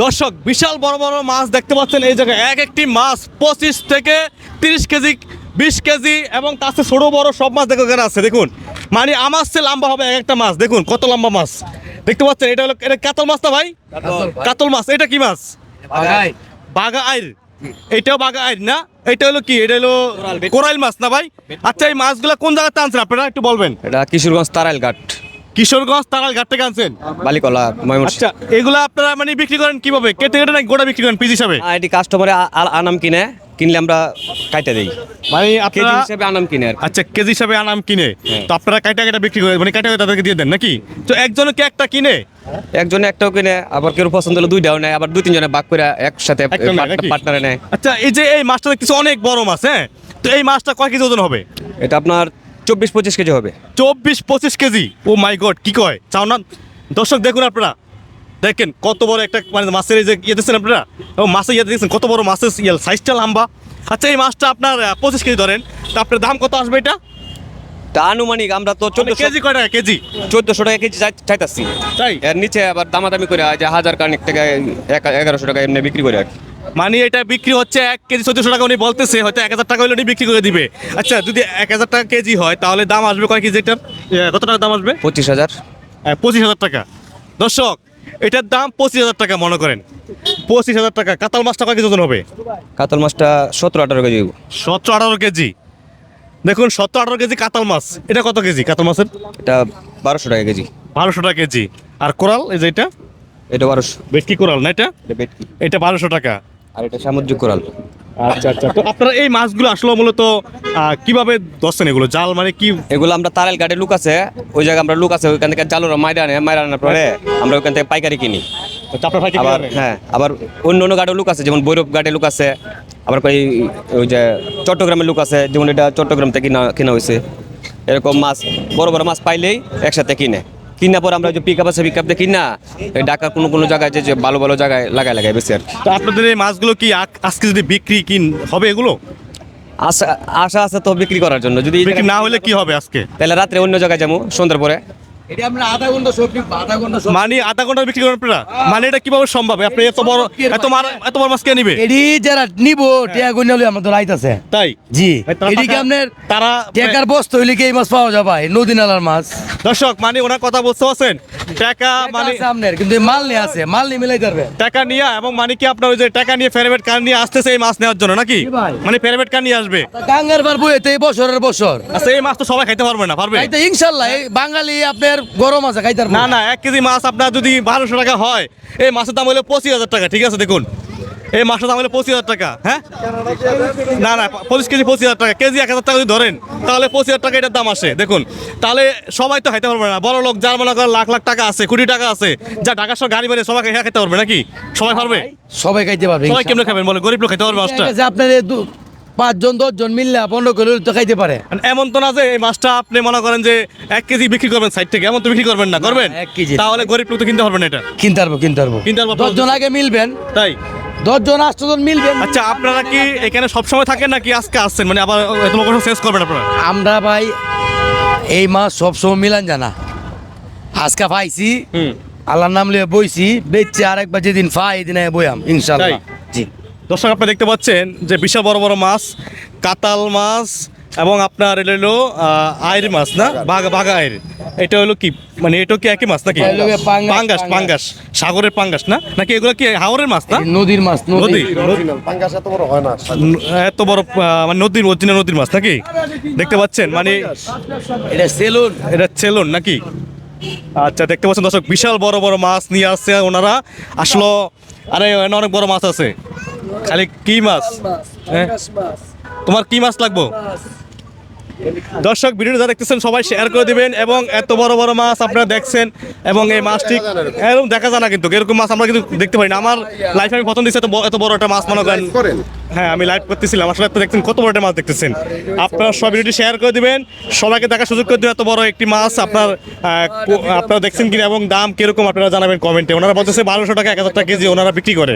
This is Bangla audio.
দর্শক বিশাল বড় বড় মাছ দেখতে পাচ্ছেন এই জায়গায়। এক একটি মাছ 25 থেকে 30 কেজি, 20 কেজি এবং তার চেয়ে ছোট বড় সব মাছ দেখো এখানে আছে। দেখুন মানে আমার চেয়ে লম্বা হবে এক একটা মাছ। দেখুন কত লম্বা মাছ দেখতে পাচ্ছেন। এটা হলো এটা কাতল মাছ না ভাই? কাতল মাছ। এটা কি মাছ? বাঘা আইর। এটাও বাঘা আইর না? এটা হলো কি? এটা হলো কোরাইল মাছ না ভাই? আচ্ছা এই মাছগুলো কোন জায়গাতে আনছেন আপনারা একটু বলবেন? এটা কিশোরগঞ্জ তারাইল ঘাট, কিশোরগঞ্জ তারাল ঘাট থেকে আনছেন? বালিকলা, ময়মনসিংহ। আচ্ছা এগুলো আপনারা মানে বিক্রি করেন কিভাবে? কেটে কেটে নাকি গোটা বিক্রি করেন পিস হিসাবে? এটি কাস্টমারে আনাম কিনলে আমরা কাইটা দেই, মানে কেজি আপনারা হিসেবে আনাম কিনে আর কি। আচ্ছা কেজি হিসাবে আনাম কিনে হ্যাঁ। তো আপনারা কাটা কাটা বিক্রি করে মানে কাটা কাটা তাদেরকে দিয়ে দেন নাকি? তো একজনে কি একটা কিনে? একজনে একটাও কিনে, আবার কেউ পছন্দ হলে দুইটাও নেয়, আবার দুই তিনজনে ভাগ করে একসাথে একটা নেয় নাকি? পার্টনারে নেয়। আচ্ছা এই যে এই মাছটা কিছু অনেক বড় মাছ, হ্যাঁ, তো এই মাছটা কয় কেজি ওজন হবে? এটা আপনার 24-25 কেজি হবে। 24-25 কেজি। ও মাই গড, কি কয় চাও না? দর্শক দেখুন আপনারা, দেখেন কত বড় একটা মানে মাছের এই যে ইয়ে দিচ্ছেন আপনারা, ও মাছের ইয়ে দিচ্ছেন কত বড় মাছের ইয়ে সাইজটা লম্বা। আচ্ছা এই মাছটা আপনার 25 কেজি ধরেন, তো আপনার দাম কত আসবে এটা? তা আনুমানিক আমরা তো মানে কেজি কয় টাকা কেজি? 1400 টাকা কেজি চাইতাছি। তাই এর নিচে আবার দামাদামি করে যে 1000 কানিক টাকা 1100 টাকা এমনি বিক্রি করে আর কি। মানে এটা বিক্রি হচ্ছে 1 কেজি 1400 টাকা, উনি বলতেছে হয়তো 1000 টাকা হলে উনি বিক্রি করে দিবে। আচ্ছা যদি 1000 টাকা কেজি হয় তাহলে দাম আসবে কয় কেজি এটার? কত টাকা দাম আসবে? 25,000। 25,000 টাকা। দর্শক এটার দাম 25,000 টাকা মনে করেন। 25,000 টাকা। কাতাল মাছটা কয় কেজি ওজন হবে? কাতল মাছটা 17-18 কেজি। 17-18 কেজি। দেখুন 17-18 কেজি কাতাল মাছ। এটা কত কেজি কাতাল মাছের? এটা 1200 টাকা কেজি। 1200 টাকা কেজি। আর কোরাল এই যে এটা এটা 1200। ভেটকি কোরাল না এটা? এটা ভেটকি। এটা 1200 টাকা। আর এটা সামুদ্রিক কোরাল। আচ্ছা আচ্ছা। তো আপনারা এই মাছগুলো আসলে মূলত কিভাবে ধরছেন এগুলো? জাল মানে কি? এগুলো আমরা তারাইল ঘাটে লুক আছে, ওই জায়গায় আমরা লুক আছে, ওইখান থেকে জালুরা মাইরা আনার পরে আমরা ওইখান থেকে পাইকারি কিনি। আচ্ছা, আপনার ভাই কি আবার করে? হ্যাঁ, আবার অন্য অন্য ঘাটে লুক আছে, যেমন ভৈরব ঘাটে লুক আছে, আবার ওই যে চট্টগ্রামের লুক আছে, যেমন এটা চট্টগ্রাম থেকে কেনা হয়েছে। এরকম মাছ বড় বড় মাছ পাইলেই একসাথে কিনা পর আমরা যে পিক আপ আছে, পিক আপ দিয়ে কিনা এই ঢাকার কোনো কোনো জায়গায় যে ভালো ভালো জায়গায় লাগাই বেশি আর কি। তো আপনাদের এই মাছগুলো কি আজকে যদি বিক্রি হবে এগুলো? আশা আছে তো বিক্রি করার জন্য, যদি বিক্রি না হলে কি হবে আজকে? তাহলে রাত্রে অন্য জায়গায় যাবো সন্ধ্যার পরে। মানে আধা ঘন্টা বিক্রি করেন আপনারা? মানে এটা কিভাবে সম্ভব? আপনি এত বড় মাছ কে নিবে? এডি যারা নিব টিয়া গুনে হলে আমাদের রাইত আছে। তাই জি তারা এডি কি আপনার তারা টেকার বস্তু হইলে কি এই মাছ পাওয়া যাবে? নদী নালার মাছ দর্শক মানে ওনার কথা বুঝতে পারছেন? টাকা মানে আপনার কিন্তু মাল নিয়ে আছে, মাল নিয়ে মিলাই পারবে। টাকা নিয়ে এবং মানে কি আপনার ওই যে টাকা নিয়ে ফেরবেট কার নিয়ে আসতেছে এই মাছ নেওয়ার জন্য নাকি? ভাই। মানে ফেরবেট কার নিয়ে আসবে? গাঙ্গার পারবো এতে বছরের বছর। আচ্ছা এই মাছ তো সবাই খাইতে পারবে না, পারবে? খাইতে ইনশাল্লাহ এই বাঙালি আপনার গরম আছে খাইতে পারবো। না না, 1 কেজি মাছ আপনার যদি 1200 টাকা হয়, এই মাছের দাম হলো 25,000 টাকা। ঠিক আছে দেখুন এই মাছের দাম হলো 25,000 টাকা। হ্যাঁ না না, 25 কেজি 25,000 টাকা। কেজি 1,000 টাকা যদি ধরেন তাহলে 25,000 টাকা এটার দাম আসে। দেখুন তাহলে সবাই তো খাইতে পারবে না। বড় লোক যার মনে করেন লাখ লাখ টাকা আছে, কোটি টাকা আছে, যা ঢাকার সব গাড়ি বেড়ে সবাই খেতে পারবে নাকি? সবাই পারবে? সবাই খাইতে পারবে। সবাই কেমনে খাবেন বলে? গরিব লোক খেতে পারবে মাছটা? ঠিক আছে, আপনার 5 জন 10 জন মিললে 15 কিলো তো খাইতে পারে। এমন তো না যে এই মাছটা আপনি মনে করেন যে 1 কেজি বিক্রি করবেন সাইড থেকে, এমন তো বিক্রি করবেন না, করবেন? 1 কেজি তাহলে গরিব লোক তো কিনতে পারবেন না এটা। কিনতে পারবো কিনতে পারবো। 10 জন আগে মিলবেন, তাই 10 জন 8 জন মিলবেন। আচ্ছা আপনারা কি এখানে সবসময় থাকেন নাকি আজকে আসছেন? মানে আবার এত লোক শেষ করবেন আপনারা? আমরা ভাই এই মাছ সবসময় মিলান জানা, আজকে পাইছি আল্লাহর নাম লিয়ে বইছি, বেচছি আরেকবার যেদিন পাই এদিন বইয়াম ইনশাল্লাহ। তাই? জি দর্শক আপনারা দেখতে পাচ্ছেন যে বিশাল বড় বড় মাছ, কাতাল মাছ এবং আপনার এটা হলো আইর মাছ না, বাঘা আইর। এটা হলো কি মানে এটা কি একই মাছ নাকি? এটা হলো পাঙ্গাস, পাঙ্গাস সাগরের পাঙ্গাস না নাকি? এগুলো কি হাওরের মাছ না? নদীর মাছ, নদী এত বড় মানে নদীর অরিজিনাল নদীর মাছ নাকি? দেখতে পাচ্ছেন মানে এটা সেলুন। এটা চেলন নাকি? আচ্ছা দেখতে পাচ্ছেন দর্শক বিশাল বড় বড় মাছ নিয়ে আসছে ওনারা। আসলো আরে এখানে অনেক বড় মাছ আছে। খালি কি মাছ? হ্যাঁ? তোমার কি মাছ লাগবো? দর্শক ভিডিওটা যারা দেখতেছেন সবাই শেয়ার করে দিবেন এবং এত বড় বড় মাছ আপনারা দেখছেন এবং এই মাছটি এরকম দেখা যায় না, কিন্তু এরকম মাছ আমরা কিন্তু দেখতে পাই না। আমার লাইফে আমি প্রথম দিচ্ছি এত বড় একটা মাছ মনে করেন। হ্যাঁ আমি লাইভ করতেছিলাম, আসলে তো দেখছেন কত বড় একটা মাছ দেখতেছেন। আপনারা সব ভিডিওটি শেয়ার করে দিবেন, সবাইকে দেখার সুযোগ করে দিবেন। এত বড় একটি মাছ আপনারা দেখছেন কিনা এবং দাম কিরকম আপনারা জানাবেন কমেন্টে। ওনারা বলতেছে 1200 টাকা 1,000 টাকা কেজি ওনারা বিক্রি করে।